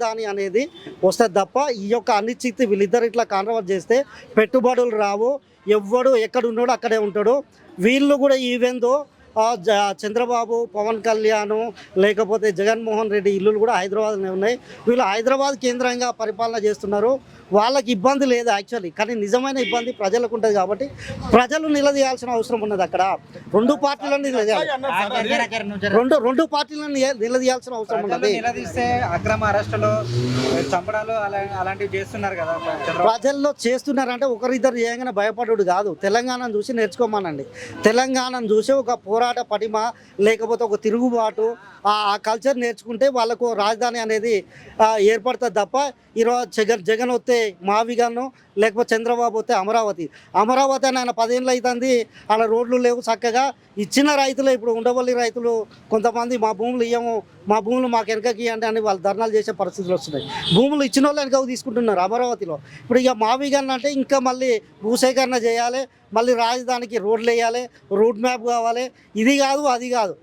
దాని అనేది వస్తుంది తప్ప ఈ యొక్క అనిశ్చితి వీళ్ళిద్దరు ఇట్లా కాంట్రవర్ట్ చేస్తే పెట్టుబడులు రావు. ఎవ్వడు ఎక్కడ ఉన్నాడో అక్కడే ఉంటాడు. వీళ్ళు కూడా ఈవెందో చంద్రబాబు, పవన్ కళ్యాణ్ లేకపోతే జగన్మోహన్ రెడ్డి ఇల్లులు కూడా హైదరాబాద్లోనే ఉన్నాయి. వీళ్ళు హైదరాబాద్ కేంద్రంగా పరిపాలన చేస్తున్నారు. వాళ్ళకి ఇబ్బంది లేదు యాక్చువల్లీ, కానీ నిజమైన ఇబ్బంది ప్రజలకు ఉంటుంది. కాబట్టి ప్రజలు నిలదీయాల్సిన అవసరం ఉన్నది. అక్కడ రెండు పార్టీలను నిలదీయాలి, రెండు పార్టీలను నిలదీయాల్సిన అవసరం ఉన్నది. నిలదీస్తే అక్రమ అరెస్టులు, చంపడాలు అలాంటివి చేస్తున్నారు కదా ప్రజల్లో చేస్తున్నారంటే ఒకరిద్దరు చేయగానే భయపడు కాదు. తెలంగాణను చూసి నేర్చుకోమనండి. తెలంగాణను చూసి ఒక పోరాట పటిమ లేకపోతే ఒక తిరుగుబాటు ఆ కల్చర్ నేర్చుకుంటే వాళ్ళకు రాజధాని అనేది ఏర్పడుతుంది తప్ప ఈరోజు జగన్ వస్తే మావిగాను లేకపోతే చంద్రబాబు వస్తే అమరావతి అని ఆయన 10 ఏళ్ళు అవుతుంది. అలా రోడ్లు లేవు చక్కగా. ఇచ్చిన రైతులు ఇప్పుడు ఉండవల్లి రైతులు కొంతమంది మా భూములు ఇవ్వము, మా భూములు మాకు వెనకకి ఇవ్వండి అని వాళ్ళు ధర్నాలు చేసే పరిస్థితులు వస్తున్నాయి. భూములు ఇచ్చిన వాళ్ళు వెనక తీసుకుంటున్నారు అమరావతిలో. ఇప్పుడు ఇక మావిగాను అంటే ఇంకా మళ్ళీ భూసేకరణ చేయాలి, మళ్ళీ రాజధానికి రోడ్లు వేయాలి, రూట్ మ్యాప్ కావాలి. ఇది కాదు అది కాదు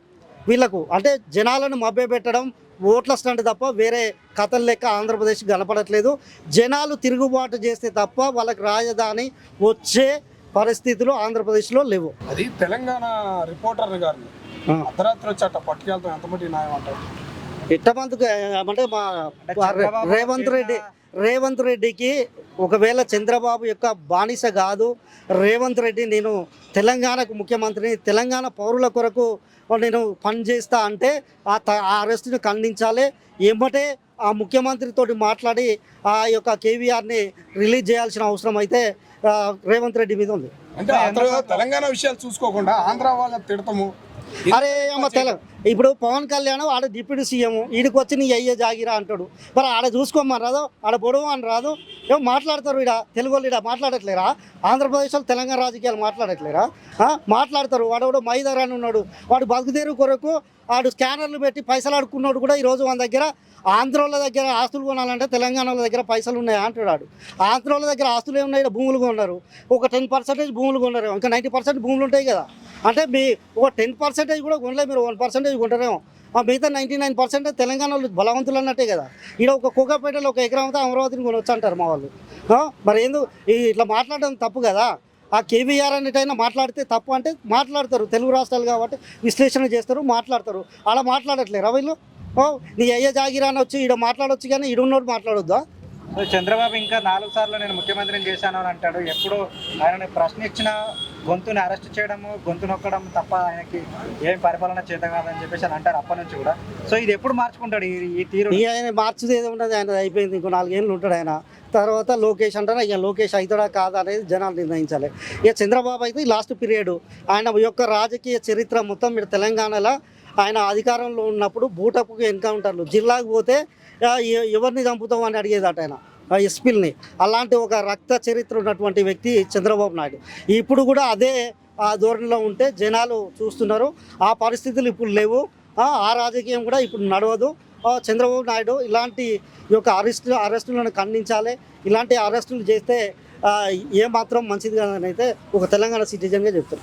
వీళ్ళకు. అంటే జనాలను మభ్యపెట్టడం, ఓట్ల స్టంట్ తప్ప వేరే కథలు లెక్క ఆంధ్రప్రదేశ్ కనపడట్లేదు. జనాలు తిరుగుబాటు చేస్తే తప్ప వాళ్ళకి రాజధాని వచ్చే పరిస్థితులు ఆంధ్రప్రదేశ్లో లేవు. అది తెలంగాణ రిపోర్టర్ గారిని అర్ధరాత్రి వచ్చాట పట్టుకెళ్తాం ఎంతమంది న్యాయం అంటారు. ఎంతమందికి అంటే మా రేవంత్ రెడ్డికి ఒకవేళ చంద్రబాబు యొక్క బానిస కాదు రేవంత్ రెడ్డి, నేను తెలంగాణకు ముఖ్యమంత్రిని, తెలంగాణ పౌరుల కొరకు నేను పనిచేస్తా అంటే ఆ అరెస్టును ఖండించాలి. ఏమంటే ఆ ముఖ్యమంత్రితోటి మాట్లాడి ఆ యొక్క కేవీఆర్ని రిలీజ్ చేయాల్సిన అవసరం అయితే రేవంత్ రెడ్డి మీద ఉంది. అంటే తెలంగాణ విషయాలు చూసుకోకుండా ఆంధ్ర వాళ్ళని తిడతాము. అరే అమ్మ ఇప్పుడు పవన్ కళ్యాణ్ ఆడ డిప్యూటీ సీఎం, ఈడికి వచ్చి నీ అయ్యే జాగిరా అంటాడు. మరి ఆడ చూసుకోమని రాదు, ఆడ పొడవు అని రాదు. ఏమో మాట్లాడతారు. ఈడ తెలుగు వాళ్ళు ఈడ మాట్లాడట్లేరా? ఆంధ్రప్రదేశ్లో తెలంగాణ రాజకీయాలు మాట్లాడట్లేరా? మాట్లాడతారు. వాడు మైదర్ అని ఉన్నాడు, వాడు బతుకుదేరు కొరకు వాడు స్కానర్లు పెట్టి పైసలు ఆడుకున్నాడు కూడా ఈరోజు మన దగ్గర ఆంధ్రోళ్ళ దగ్గర ఆస్తులు కొనాలంటే తెలంగాణ వాళ్ళ దగ్గర పైసలు ఉన్నాయా అంటున్నాడు. ఆంధ్రోళ్ళ దగ్గర ఆస్తులు ఏమున్నాయి, భూములు కొన్నారు. ఒక 10% భూములు కొన్నారు, ఇంకా 90% భూములు ఉంటాయి కదా. అంటే మీ ఒక 10% కూడా కొనలే, మీరు 1% కొంటారేమో. మిగతా 99% తెలంగాణ వాళ్ళు బలవంతులు అన్నట్టే కదా. ఇక్కడ ఒక కోకాపేటలో ఒక ఎకరం అయితే అమరావతిని కొనొచ్చు అంటారు మా వాళ్ళు. మరి ఎందుకు ఇట్లా మాట్లాడడం తప్పు కదా. ఆ కేవీఆర్ అనేటైనా మాట్లాడితే తప్పు అంటే మాట్లాడతారు. తెలుగు రాష్ట్రాలు కాబట్టి విశ్లేషణ చేస్తారు, మాట్లాడతారు. అలా మాట్లాడట్లేరా వీళ్ళు? నీ అయ్యే జాగిరాని వచ్చి ఈడ మాట్లాడవచ్చు కానీ ఈడున్నోడు మాట్లాడొద్దా? సో చంద్రబాబు ఇంకా 4 సార్లు నేను ముఖ్యమంత్రిని చేశాను అని అంటాడు. ఎప్పుడు ఆయన ప్రశ్న ఇచ్చిన గొంతుని అరెస్ట్ చేయడము, గొంతు నొక్కడం తప్ప ఆయనకి ఏం పరిపాలన చేత కాదని చెప్పేసి అని అంటారు అప్పటి నుంచి కూడా. సో ఇది ఎప్పుడు మార్చుకుంటాడు ఈ తీరు? ఆయన మార్చుది ఏదో ఉండదు, ఆయన అయిపోయింది. ఇంకో 4 ఏళ్ళు ఉంటాడు ఆయన. తర్వాత లోకేష్ అంటారా, ఇక లోకేష్ అవుతాడా కాదా అనేది జనాలు నిర్ణయించాలి. ఇక చంద్రబాబు అయితే లాస్ట్ పీరియడ్ ఆయన యొక్క రాజకీయ చరిత్ర మొత్తం మీరు తెలంగాణలో ఆయన అధికారంలో ఉన్నప్పుడు బూటపుకు ఎన్కౌంటర్లు, జిల్లాకు పోతే ఎవరిని చంపుతాం అని అడిగేదట ఆయన ఎస్పీల్ని. అలాంటి ఒక రక్త చరిత్ర ఉన్నటువంటి వ్యక్తి చంద్రబాబు నాయుడు. ఇప్పుడు కూడా అదే ఆ ధోరణిలో ఉంటే జనాలు చూస్తున్నారు. ఆ పరిస్థితులు ఇప్పుడు లేవు. ఆ రాజకీయం కూడా ఇప్పుడు నడవదు. చంద్రబాబు నాయుడు ఇలాంటి యొక్క అరెస్టులను ఖండించాలి. ఇలాంటి అరెస్టులు చేస్తే ఏమాత్రం మంచిది కాదని అయితే ఒక తెలంగాణ సిటిజన్గా చెప్తారు.